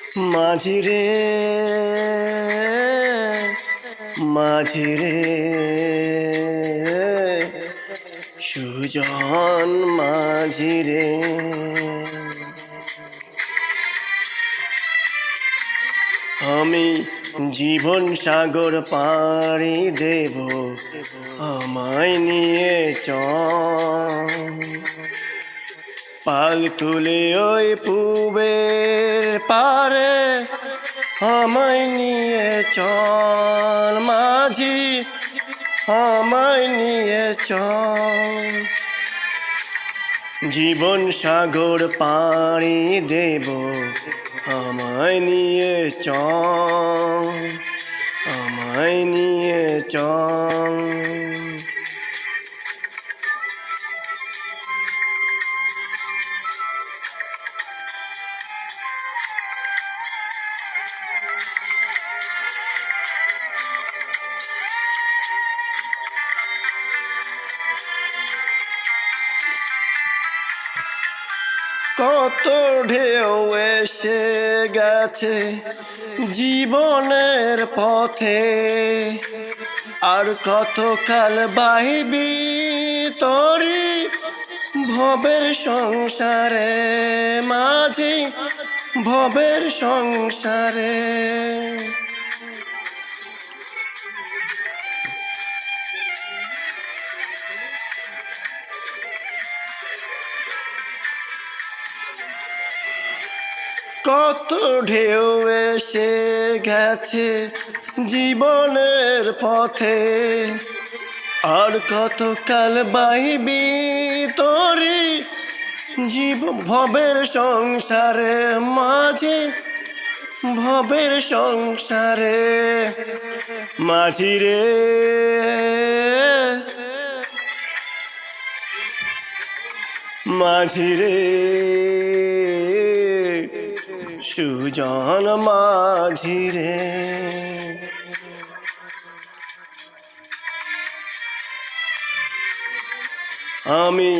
মাঝিরে মাঝিরে সুজন মাঝিরে আমি জীবন সাগর পাড়ি দেব আমায় নিয়ে চল পাল তুলে ওই পূবের পারে আমায় নিয়ে চল মাঝি আমায় নিয়ে চল জীবন সাগর পাড়ি দেব আমায় নিয়ে চল আমায় নিয়ে চল কত ঢেউ এসে গেছে জীবনের পথে আর কত কাল বাইবি তরি ভবের সংসারে মাঝি ভবের সংসারে কত ঢেউ এসে গেছে জীবনের পথে আর কত কাল বাইবি তোরি ভবের সংসারে মাঝি ভবের সংসারে মাঝিরে মাঝিরে সুজন মাঝিরে আমি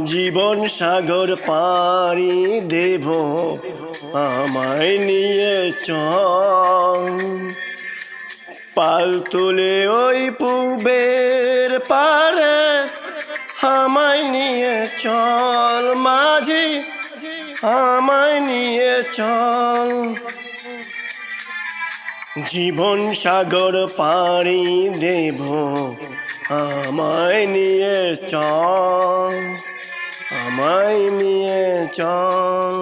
জীবন সাগর পাড়ি দেব আমায় নিয়ে চল পাল তুলে ওই পূবের পারে আমায় নিয়ে চল মাঝি আমায় নিয়ে চল জীবন সাগর পাড়ি দেব আমায় নিয়ে চল আমায় নিয়ে চল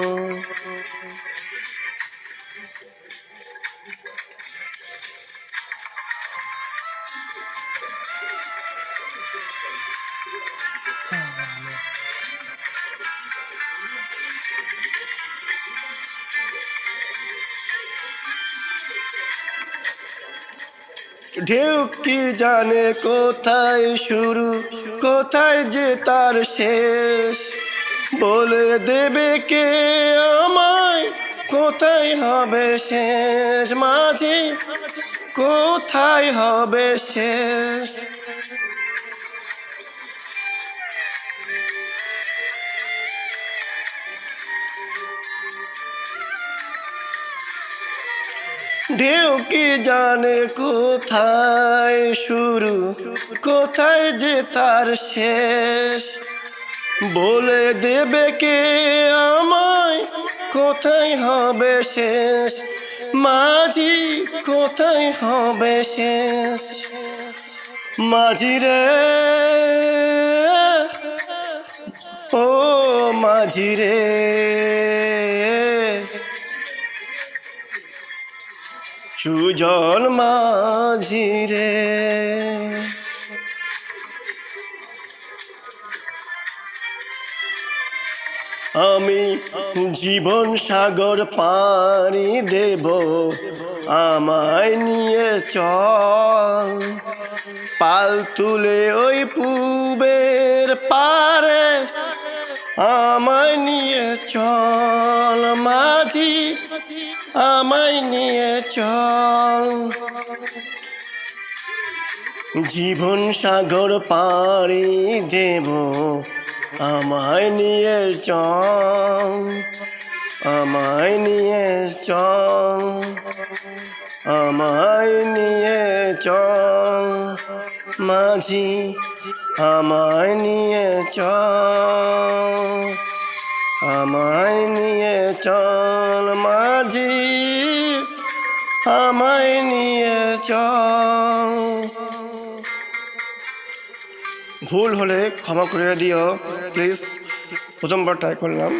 ঢেউ কি জানে কোথায় শুরু কোথায় যে তার শেষ বলে দেবে কে আমায় কোথায় হবে শেষ মাঝি কোথায় হবে শেষ ঢেউ কি জানে কোথায় শুরু কোথায় যে তার শেষ বলে দেবে কে আমায় কোথায় হবে শেষ মাঝি কোথায় হবে শেষ মাঝিরে ও মাঝিরে সুজন মাঝিরে আমি জীবন সাগর পাড়ি দেব আমায় নিয়ে চল পাল তুলে ওই পূবের পারে আমায় নিয়ে চল মাঝি আমায় নিয়ে চল জীবন সাগর পাড়ি দেব আমায় নিয়ে চল আমায় নিয়ে চল, আমায় নিয়ে চল মাঝি, আমায় নিয়ে চল, আমায় নিয়ে চল মাঝি, আমায় নিয়ে চল। ভুল হলে ক্ষমা করে দিও প্লিজ, প্রথমবার ট্রাই করলাম।